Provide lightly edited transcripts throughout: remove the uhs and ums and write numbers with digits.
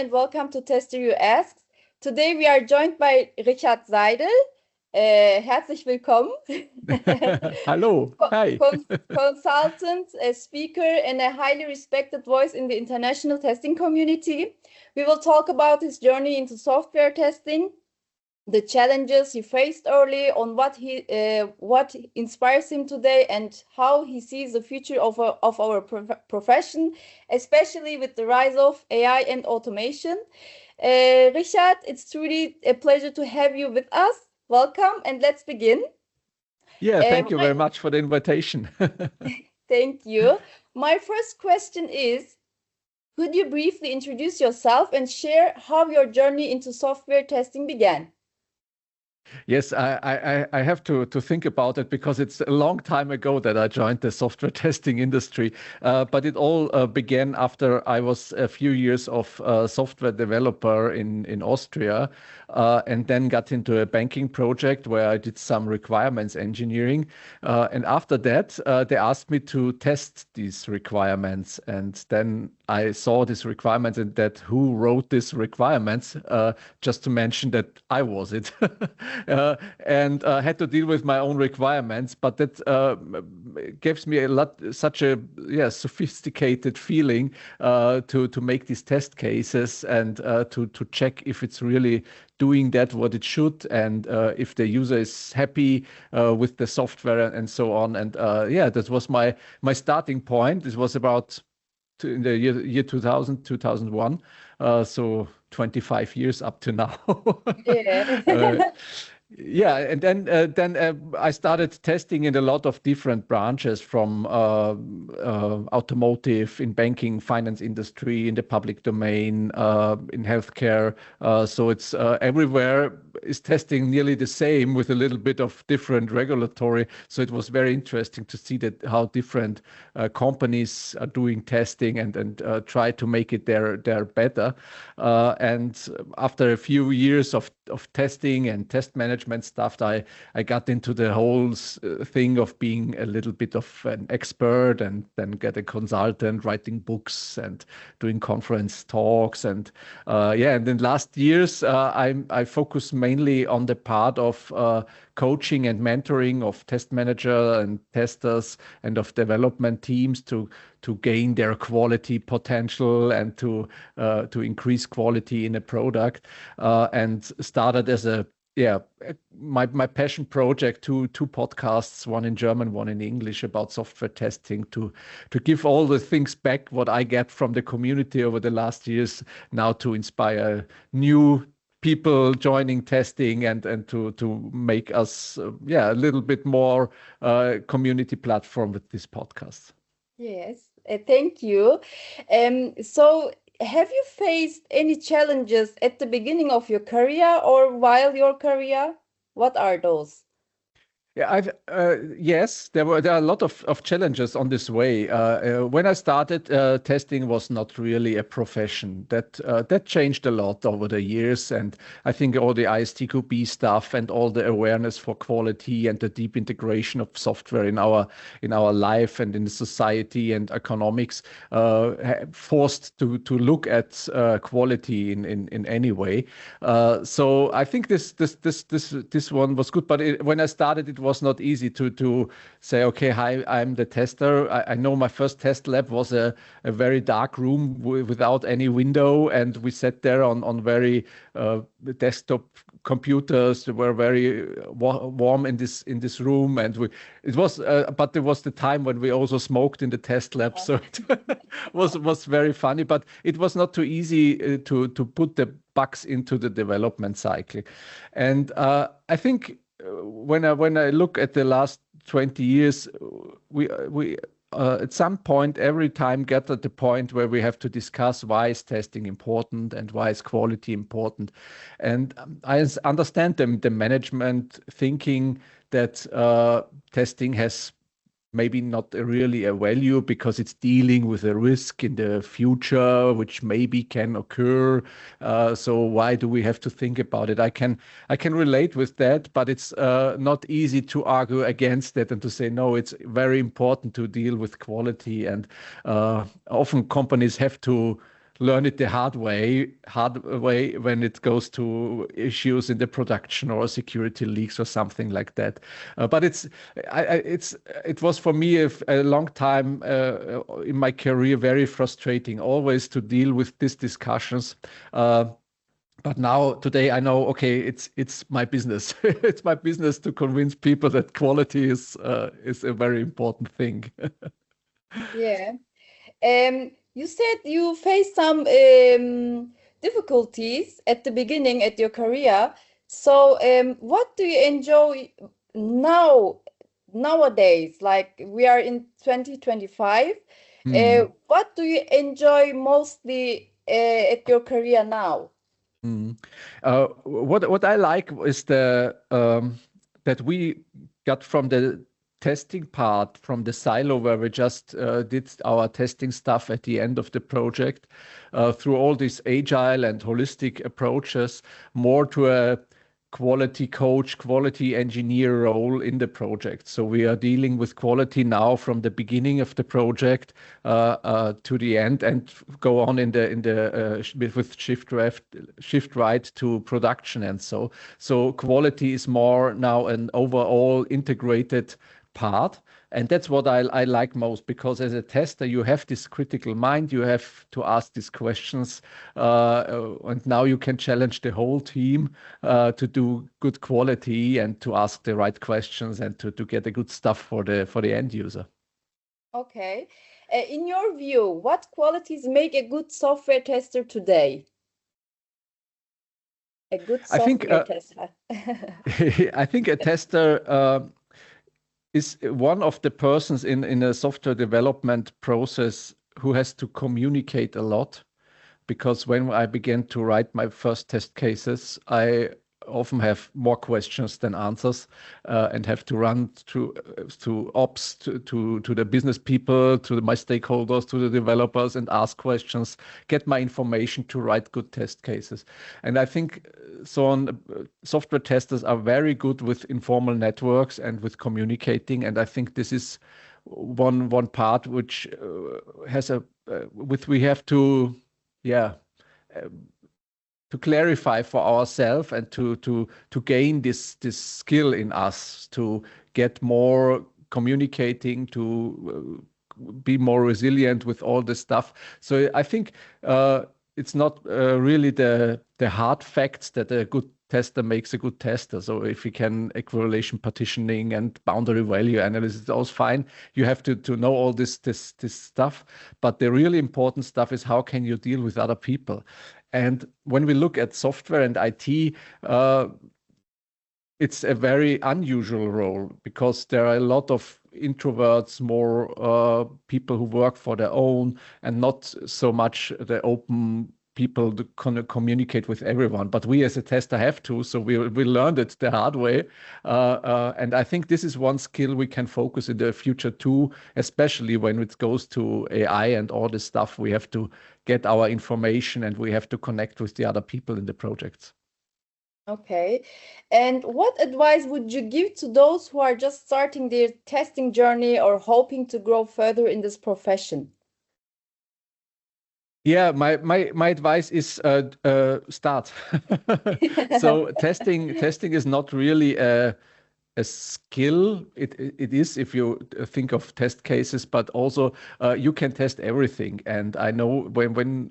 and welcome to TesterYou Asks. Today we are joined by Richard Seidl. Herzlich willkommen. Hello. Hi. Consultant, a speaker, and a highly respected voice in the international testing community. We will talk about his journey into software testing, the challenges he faced early, on what inspires him today, and how he sees the future of our profession, especially with the rise of AI and automation. Richard, it's truly a pleasure to have you with us. Welcome, and let's begin. Yeah, thank you very much for the invitation. Thank you. My first question is, could you briefly introduce yourself and share how your journey into software testing began? Yes, I have to think about it because it's a long time ago that I joined the software testing industry. But it all began after I was a few years of software developer in Austria, and then got into a banking project where I did some requirements engineering. And after that, they asked me to test these requirements. And then I saw these requirements and that who wrote these requirements, just to mention that I was it. And had to deal with my own requirements, but that gives me such a sophisticated feeling to make these test cases and to check if it's really doing what it should, and if the user is happy with the software and so on. And that was my starting point. This was about in the year 2000, 2001. So 25 years up to now. Yeah. Yeah, and then I started testing in a lot of different branches, from automotive, in banking, finance industry, in the public domain, in healthcare. So it's everywhere is testing nearly the same with a little bit of different regulatory. So it was very interesting to see that how different companies are doing testing and try to make it their better. And after a few years of testing and test management stuff, I got into the whole thing of being a little bit of an expert, and then get a consultant, writing books and doing conference talks. And and in last years, I focus mainly on the part of coaching and mentoring of test manager and testers and of development teams to gain their quality potential and to increase quality in a product, and started as my passion project, two podcasts, one in German, one in English, about software testing, to give all the things back what I get from the community over the last years, now to inspire new people joining testing and to make us a little bit more community platform with this podcast. Yes, thank you. So have you faced any challenges at the beginning of your career or while your career? What are those? Yeah, yes, there are a lot of challenges on this way. When I started, testing was not really a profession. That changed a lot over the years, and I think all the ISTQB stuff and all the awareness for quality and the deep integration of software in our life and in the society and economics forced to look at quality in any way. So I think this one was good, but when I started, it was not easy to say, okay, hi, I'm the tester. I know my first test lab was a very dark room without any window, and we sat there on very desktop computers. They were very warm in this room, and it was but there was the time when we also smoked in the test lab, so it was very funny. But it was not too easy to put the bugs into the development cycle, and I think when I look at the last 20 years, we at some point every time get at the point where we have to discuss why is testing important and why is quality important. And I understand the management thinking that testing has maybe not really a value because it's dealing with a risk in the future, which maybe can occur. So why do we have to think about it? I can relate with that, but it's not easy to argue against it and to say, no, it's very important to deal with quality. And often companies have to learn it the hard way when it goes to issues in the production or security leaks or something like that. But it was for me a long time in my career very frustrating, always to deal with these discussions. But now today I know, okay, it's my business. It's my business to convince people that quality is a very important thing. Yeah. You said you faced some difficulties at the beginning at your career. So, what do you enjoy nowadays? Like we are in 2025. What do you enjoy mostly at your career now? What I like is that we got from the testing part, from the silo where we just did our testing stuff at the end of the project, through all these agile and holistic approaches, more to a quality coach, quality engineer role in the project. So we are dealing with quality now from the beginning of the project to the end, and go on with shift right to production, and so quality is more now an overall integrated part. And that's what I like most, because as a tester, you have this critical mind, you have to ask these questions, and now you can challenge the whole team to do good quality and to ask the right questions and to get the good stuff for the end user. Okay. In your view, what qualities make a good software tester today? A good software tester. I think a tester is one of the persons in a software development process who has to communicate a lot, because when I began to write my first test cases, I often have more questions than answers, and have to run to ops, to the business people, to my stakeholders, to the developers, and ask questions, get my information to write good test cases. And I think software testers are very good with informal networks and with communicating. And I think this is one part which we have to clarify for ourselves, and to gain this skill in us to get more communicating, to be more resilient with all this stuff. So I think it's not really the hard facts that a good tester makes a good tester. So if you can equivalation partitioning and boundary value analysis, it's all fine. You have to know all this stuff. But the really important stuff is how can you deal with other people. And when we look at software and IT, it's a very unusual role, because there are a lot of introverts, more people who work for their own, and not so much the open people to communicate with everyone. But we as a tester have to, so we learned it the hard way. And I think this is one skill we can focus in the future too, especially when it goes to AI and all this stuff. We have to get our information, and we have to connect with the other people in the projects. Okay. And what advice would you give to those who are just starting their testing journey or hoping to grow further in this profession? Yeah, my advice is start. So testing is not really a skill. It is if you think of test cases, but also you can test everything. And I know when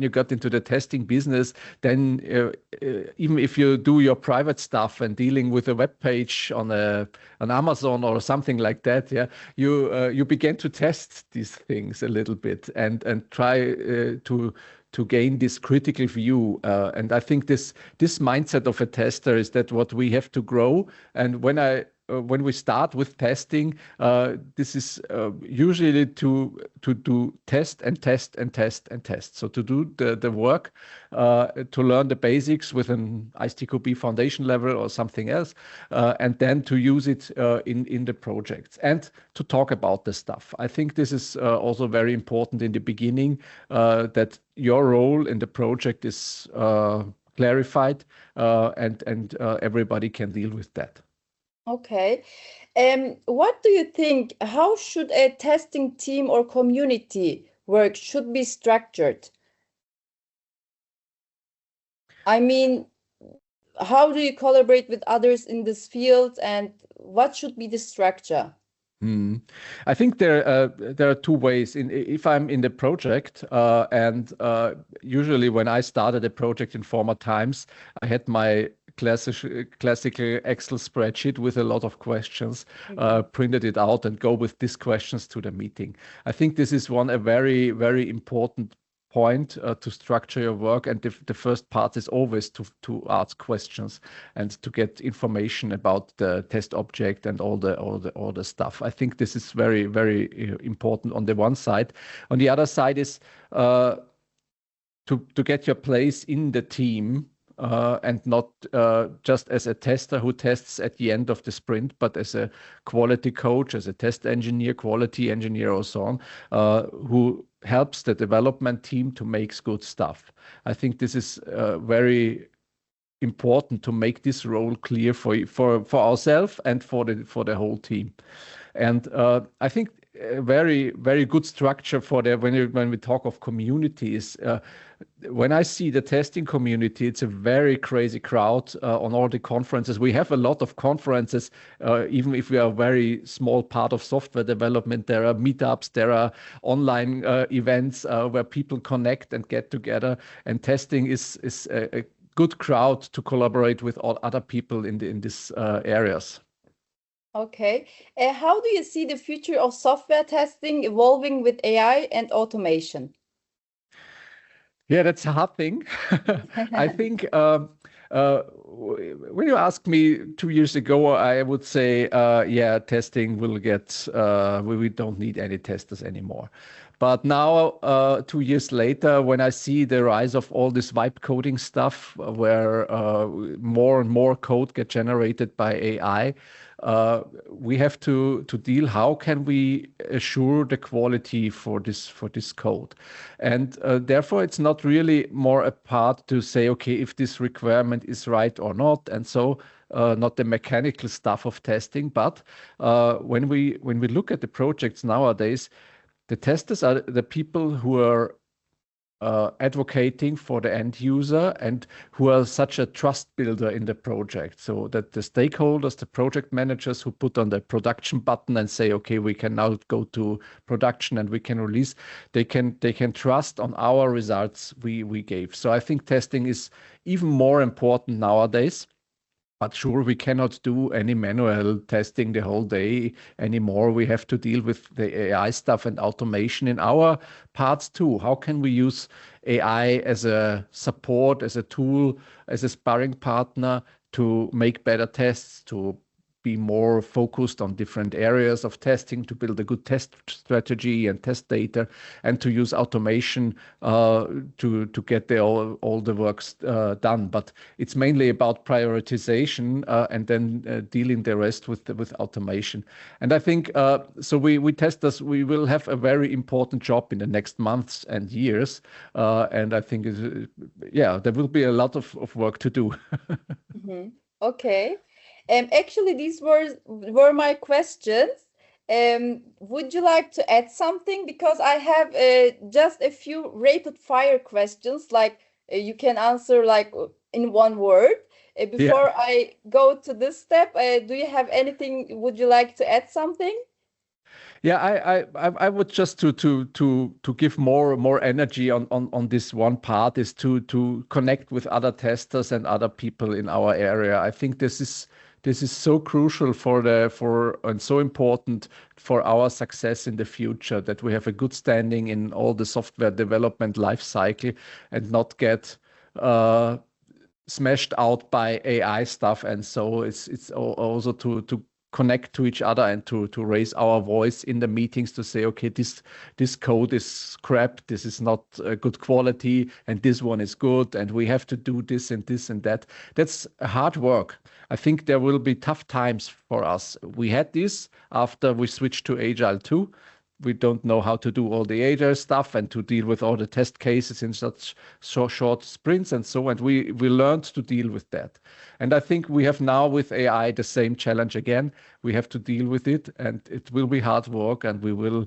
you got into the testing business, then even if you do your private stuff and dealing with a web page on Amazon or something like that, yeah, you begin to test these things a little bit and try to gain this critical view. And I think this mindset of a tester is that what we have to grow. And when we start with testing, this is usually to do test and test and test and test. So to do the work, to learn the basics with an ISTQB foundation level or something else, and then to use it in the projects and to talk about the stuff. I think this is also very important in the beginning, that your role in the project is clarified, and everybody can deal with that. Okay. What do you think? How should a testing team or community work should be structured? I mean, how do you collaborate with others in this field, and what should be the structure? I think there are two ways. If I'm in the project, and usually when I started a project in former times, I had my classical Excel spreadsheet with a lot of questions, printed it out and go with these questions to the meeting. I think this is a very, very important point to structure your work, and the first part is always to ask questions and to get information about the test object and all the stuff. I think this is very, very important on the one side. On the other side is to get your place in the team, and not just as a tester who tests at the end of the sprint, but as a quality coach, as a test engineer, quality engineer, or so on, who helps the development team to make good stuff. I think this is very important to make this role clear for ourselves and for the whole team. And I think a very, very good structure for when we talk of communities. When I see the testing community, it's a very crazy crowd on all the conferences. We have a lot of conferences, even if we are a very small part of software development. There are meetups, there are online events where people connect and get together. And testing is a good crowd to collaborate with all other people in these areas. Okay. How do you see the future of software testing evolving with AI and automation? Yeah, that's a hard thing. I think when you asked me 2 years ago, I would say, yeah, testing will get, we don't need any testers anymore. But now, 2 years later, when I see the rise of all this vibe coding stuff, where more and more code get generated by AI, we have to deal. How can we assure the quality for this code? And therefore, it's not really more a part to say, okay, if this requirement is right or not, and so not the mechanical stuff of testing. But when we look at the projects nowadays, the testers are the people who are advocating for the end user and who are such a trust builder in the project, so that the stakeholders, the project managers who put on the production button and say, okay, we can now go to production and we can release, they can trust on our results we gave. So I think testing is even more important nowadays. But sure, we cannot do any manual testing the whole day anymore. We have to deal with the AI stuff and automation in our parts too. How can we use AI as a support, as a tool, as a sparring partner to make better tests, to be more focused on different areas of testing, to build a good test strategy and test data, and to use automation to get all the works done. But it's mainly about prioritization and then dealing the rest with automation. And I think so. We testers, we will have a very important job in the next months and years. And I think yeah, there will be a lot of work to do. Okay. Actually, these were my questions. Would you like to add something? Because I have just a few rapid fire questions, like you can answer like in one word. Before I go to this step, do you have anything? Would you like to add something? Yeah, I would just to give more energy on this one part is to connect with other testers and other people in our area. I think this is so crucial and so important for our success in the future, that we have a good standing in all the software development life cycle and not get smashed out by AI stuff. And so it's also to connect to each other and to raise our voice in the meetings to say, okay, this code is crap, this is not good quality, and this one is good, and we have to do this and this and that. That's hard work. I think there will be tough times for us. We had this after we switched to Agile 2. we don't know how to do all the agile stuff and to deal with all the test cases in such short sprints and so on. And we learned to deal with that. And I think we have now with AI the same challenge again. We have to deal with it, and it will be hard work, and we will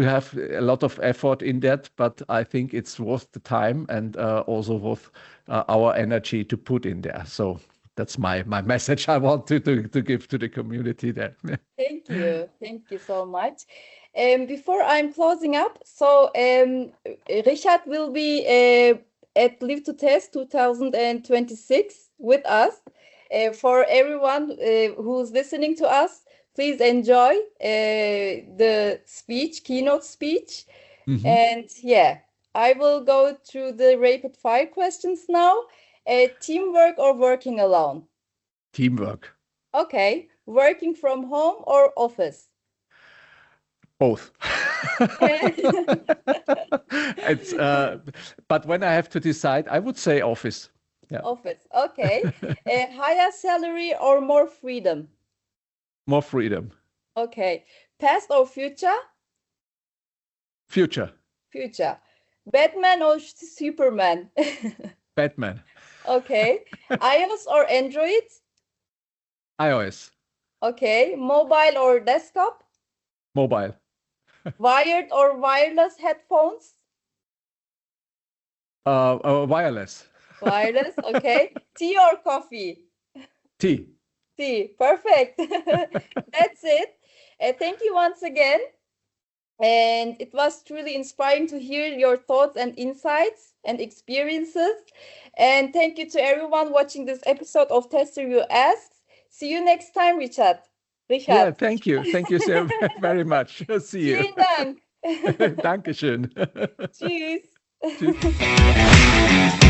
have a lot of effort in that. But I think it's worth the time and also worth our energy to put in there. So that's my message I want to give to the community there. Thank you so much. Before I'm closing up, so Richard will be at Live2Test 2026 with us. For everyone who's listening to us, please enjoy the keynote speech. Mm-hmm. And yeah, I will go through the rapid fire questions now. Teamwork or working alone? Teamwork. Okay. Working from home or office? Both. It's but when I have to decide, I would say office. Yeah. Office. Okay. Higher salary or more freedom? More freedom. Okay. Past or future? Future. Future. Batman or Superman? Batman. Okay. iOS or Android? iOS. Okay. Mobile or desktop? Mobile. Wired or wireless headphones? Wireless. Wireless. Okay. Tea or coffee? Tea. Tea. Perfect. That's it. Thank you once again. And it was truly inspiring to hear your thoughts and insights and experiences. And thank you to everyone watching this episode of TesterYou Asks. See you next time, Richard. Yeah, thank you. Thank you so very much. See you. Vielen Dank. Dankeschön. Tschüss. Tschüss.